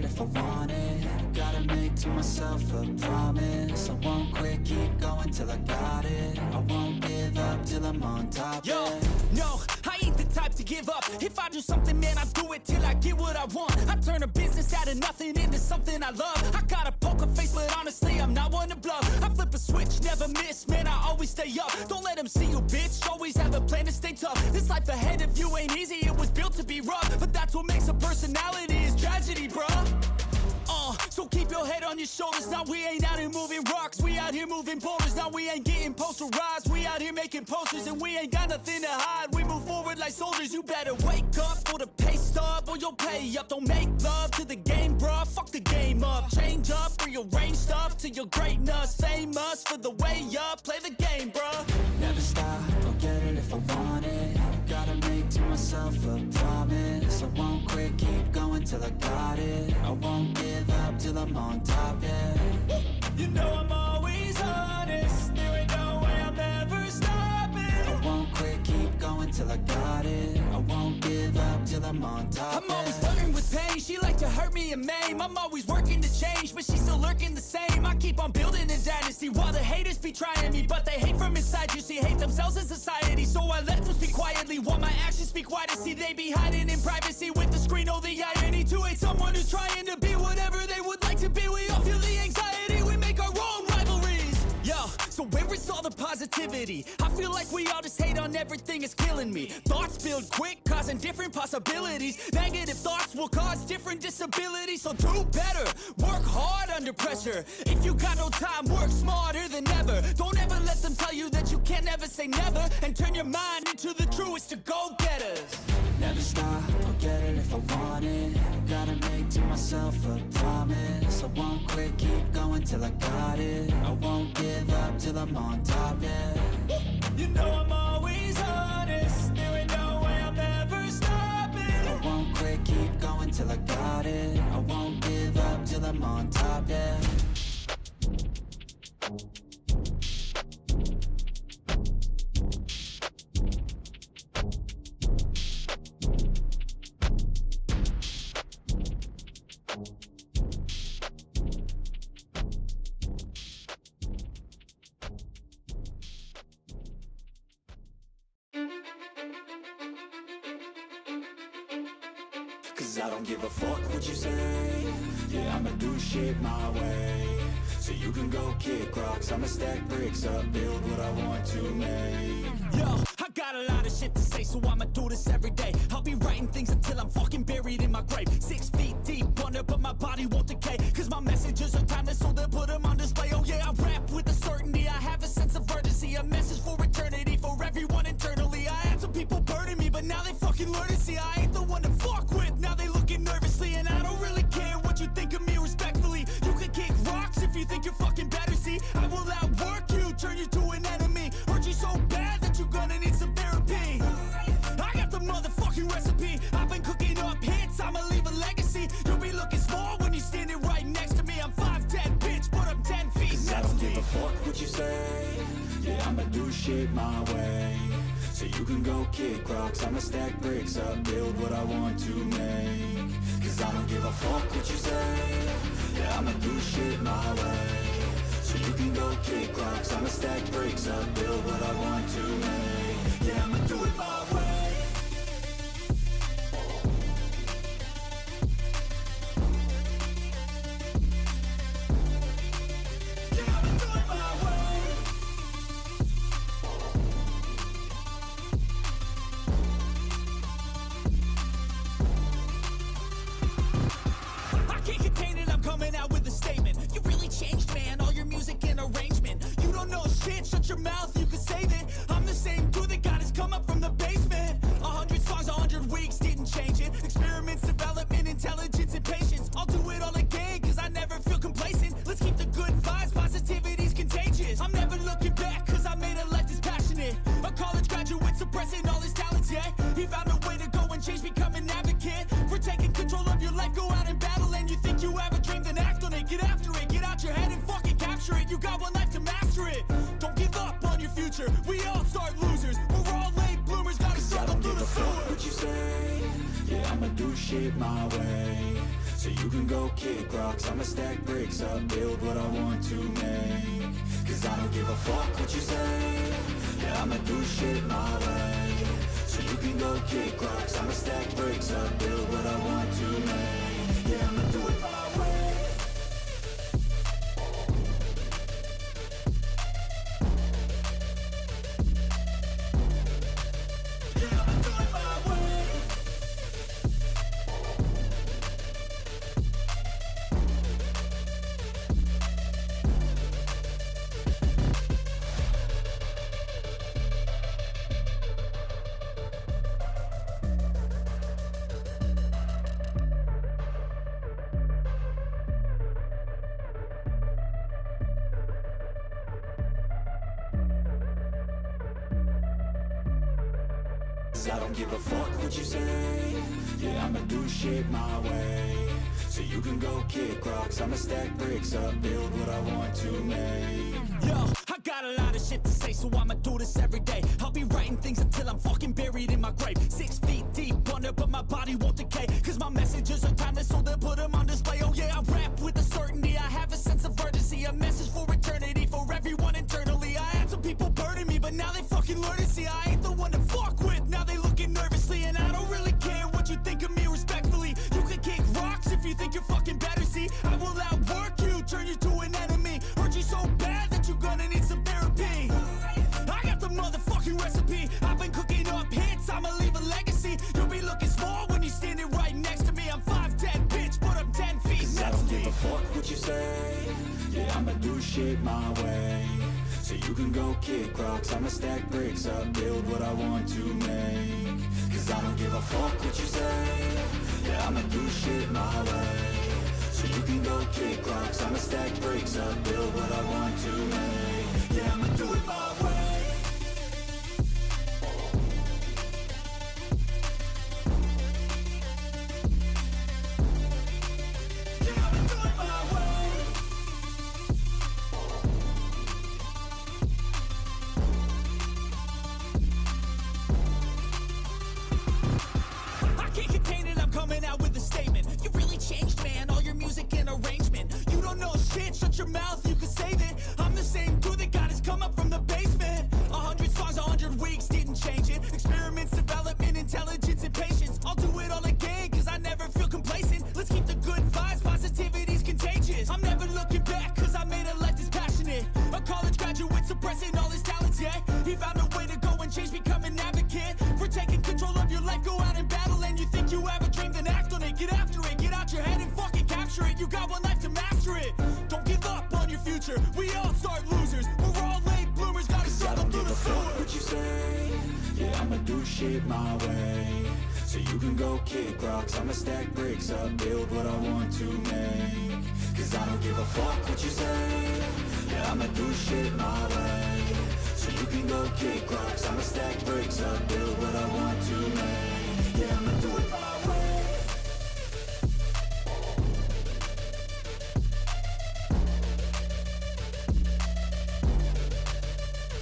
it if I want it. Gotta make to myself a promise. I won't quit, keep going till I got it. I won't give up till I'm on top. Yo, no, I ain't the type to give up. If I do something, man, I do it till I get what I want. I turn a business out of nothing into something I love. I got a poker face, but honestly, I'm not one to bluff. I flip a switch, never miss, man, I always stay up. Don't let them see you, bitch, always have a plan to stay tough. This life ahead of you ain't easy, it was built to be rough. But that's what makes a personality, is tragedy, bruh. So keep your head on your shoulders. Now we ain't out here moving rocks, we out here moving boulders. Now we ain't getting posterized, we out here making posters. And we ain't got nothing to hide, we move forward like soldiers. You better wake up for the pay stub, or you'll pay up. Don't make love to the game, bruh, fuck the game up. Change up, rearrange stuff to your greatness. Famous for the way up, play the game, bruh. Never stop, I'll get it if I want it. Gotta make to myself a promise. I won't quit, keep going till I got it. I won't give up till I'm on top, yeah. You know I'm always honest, there ain't no way I'm ever stopping. I won't quit, keep going till I got it. I won't give up till I'm on top, I'm always flirting with pain, she like to hurt me and maim. I'm always working to change, but she's still lurking the same. I keep on building a dynasty while the haters be trying me. But they hate from inside, you see, hate themselves in society. So I let them speak quietly while my actions speak wider. See, they be hiding in privacy with the screen. Oh, the irony to hate someone who's trying to be whatever they would like to be. We all feel the anxiety, we make our own rivalries. Yo, so where is all the positivity? I feel like we all just hate on everything, it's killing me. Thoughts build quick, causing different possibilities. Negative thoughts will cause different disabilities. So do better, work hard under pressure. If you got no time, work smarter than ever. Don't ever let them tell you that you can't never say never. And turn your mind into the truest of go-getters. Never stop, I'll get it if I want it. Gotta make to myself a promise. I won't quit, keep going till I got it. I won't give up till I'm on top, yeah. You know I'm always honest, there ain't no way I'm ever stopping. I won't quit, keep going till I got it. I won't give up till I'm on top, yeah. Cause I don't give a fuck what you say. Yeah, I'ma do shit my way. So you can go kick rocks, I'ma stack bricks up, build what I want to make. Yo, I got a lot of shit to say, so I'ma do this every day. I'll be writing things until I'm fucking buried in my grave. 6 feet deep under, but my body won't decay. Cause my messages are timeless, so they'll put them on display. Oh yeah, I rap with a certainty, I have a sense of urgency. A message for eternity, for everyone internally. I had some people burning me, but now they fucking learn to see I ain't the one to fuck with. Now they looking nervously, and I don't really care what you think of me respectfully. You can kick rocks if you think you're fucking better, see. I will outwork you, turn you to an enemy. Hurt you so bad that you're gonna need some therapy. I got the motherfucking recipe. I've been cooking up hits, I'ma leave a legacy. You'll be looking small when you're standing right next to me. I'm 5'10", bitch, but I'm 10 feet next to me. I don't give a fuck what you say. Yeah, I'ma do shit my way. So you can go kick rocks, I'ma stack bricks up, build what I want to make. Cause I don't give a fuck what you say. Yeah, I'ma do shit my way. So you can go kick rocks, I'ma stack bricks up, build what I want to make. Yeah, I'ma do it my way. Shut your mouth, you can save it. I'm the same dude that got his come up from the basement. 100 songs, 100 weeks, didn't change it. Experiments, development, intelligence, and patience. I'll do it all again, cause I never feel complacent. Let's keep the good vibes, positivity's contagious. I'm never looking back, cause I made a life that's passionate. A college graduate suppressing all his talents, yeah. He found a way to go and change, become an advocate. For taking control of your life, go out and battle. And you think you have a dream, then act on it. Get after it, get out your head and fucking capture it. You got one life to master it. Don't give up on your future, we all start losers. We're all late bloomers, gotta struggle through the sewer. What you say? Yeah, I'ma do shit my way. so you can go kick rocks. I'ma stack bricks up, build what I want to make. Cause I don't give a fuck what you say. Yeah, I'ma do shit my way, so you can go kick rocks. I'ma stack bricks up, build what I want to make. Yeah, I'ma do it my way. Yeah, I'ma do it my way. I don't give a fuck what you say. Yeah, I'ma do shit my way, so you can go kick rocks. I'ma stack bricks up, build what I want to make. Yo, I got a lot of shit to say, so I'ma do this every day. I'll be writing things until I'm fucking buried in my grave. 6 feet deep under, but my body won't decay. Cause my messages are timeless, so they'll put them on display. Oh yeah, I rap with a certainty, I have a sense of urgency. A message for eternity, for everyone internally. I had some people burning me, but now they fucking learn to see I ain't the one to fuck with. Now they looking nervously, and I don't really care what you think of me respectfully. You can kick rocks if you think you're fucking better. See, I will outwork you, turn you to an enemy. Hurt you so bad that you're gonna need some therapy. I got the motherfucking recipe. I've been cooking up hits, I'ma leave a legacy. You'll be looking small when you're standing right next to me. I'm 5'10", bitch, but I'm 10 feet I don't give mentally. a fuck what you say. Yeah, I'ma do shit my way, so you can go kick rocks. I'ma stack bricks up, build what I want to make. Cause I don't give a fuck what you say. Yeah, I'ma do shit my way, so you can go kick rocks. I'ma stack bricks up, build what I want to make. Yeah, I'ma do it my way. Yeah, I'ma do it my way. I can't contain it, I'm coming out with a statement. You really changed, man, all your music and arrangement. You don't know shit, shut your mouth, you can save it. I'm the same dude that got his come up from the basement. 100 songs, 100 weeks, didn't change it. Experiments, development, intelligence, and patience. I'll do it all again, cause I never feel complacent. Let's keep the good vibes, positivity's contagious. I'm never looking back, cause I made a life that's passionate. A college graduate suppressing all his talents, yeah. He found a way to go and change, become an advocate. For taking control of your life, go out and battle. And you think you have a dream, then act on it. Get after it, get out your head and fucking capture it. You got one life to master it. Don't give up on your future, we all start losers. We're all late bloomers, gotta I struggle don't through give the a fuck sewer. what you say. Yeah, I'ma do shit my way, so you can go kick rocks. I'ma stack bricks up, build what I want to make. Cause I don't give a fuck what you say. Yeah, I'ma do shit my way, so you can go kick rocks. I'ma stack bricks up, build what I want to make. Yeah, I'ma do it my way.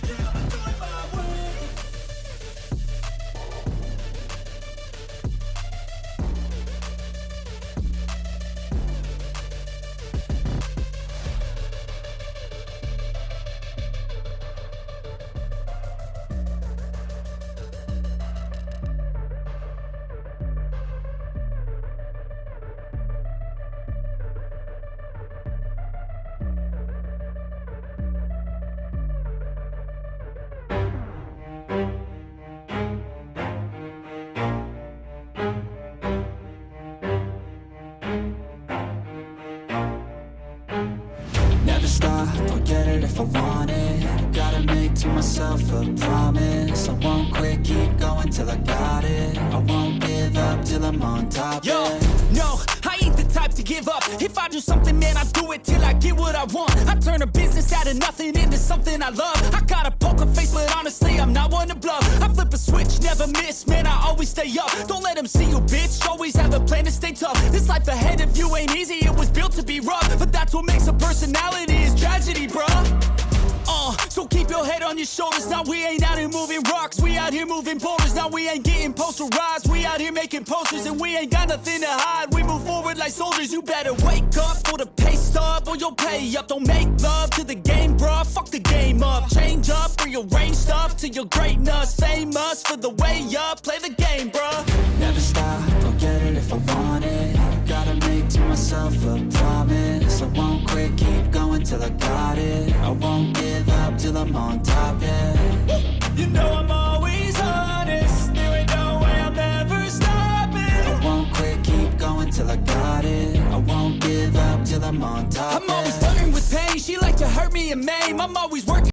Yeah, I'ma do it my way. Never stop, I'll get it if I want it. Gotta make to myself a promise. I won't quit, keep going till I got it. I won't give up till I'm on top. Yo, yeah. no, I ain't the type to give up. If I do something, man, I do it till I get what I want. I turn a business out of nothing into something I love. I got a poker face, but honestly, I'm not one to bluff. I flip a switch, never miss, man, I always stay up. Don't let them see you, bitch, always have a plan to stay tough. This life ahead of you ain't easy, it was built to be rough. But that's what makes a personality, is tragedy, bruh. So keep your head on your your shoulders. Now we ain't out here moving rocks, we out here moving boulders. Now we ain't getting posterized, we out here making posters. And we ain't got nothing to hide, we move forward like soldiers. You better wake up for the pay stub, or you'll pay up. Don't make love to the game, bruh, fuck the game up. Change up, rearrange stuff to your greatness. Famous for the way up, play the game, bruh. Never stop, I'll get it if I want it. Gotta make to myself a promise. I won't quit, keep going till I got it. I won't give up till I'm on top, yeah. You know I'm always honest, there ain't no way I'm ever stopping. I won't quit, keep going till I got it. I won't give up till I'm on top, I'm always flirting with pain, she like to hurt me and maim. I'm always working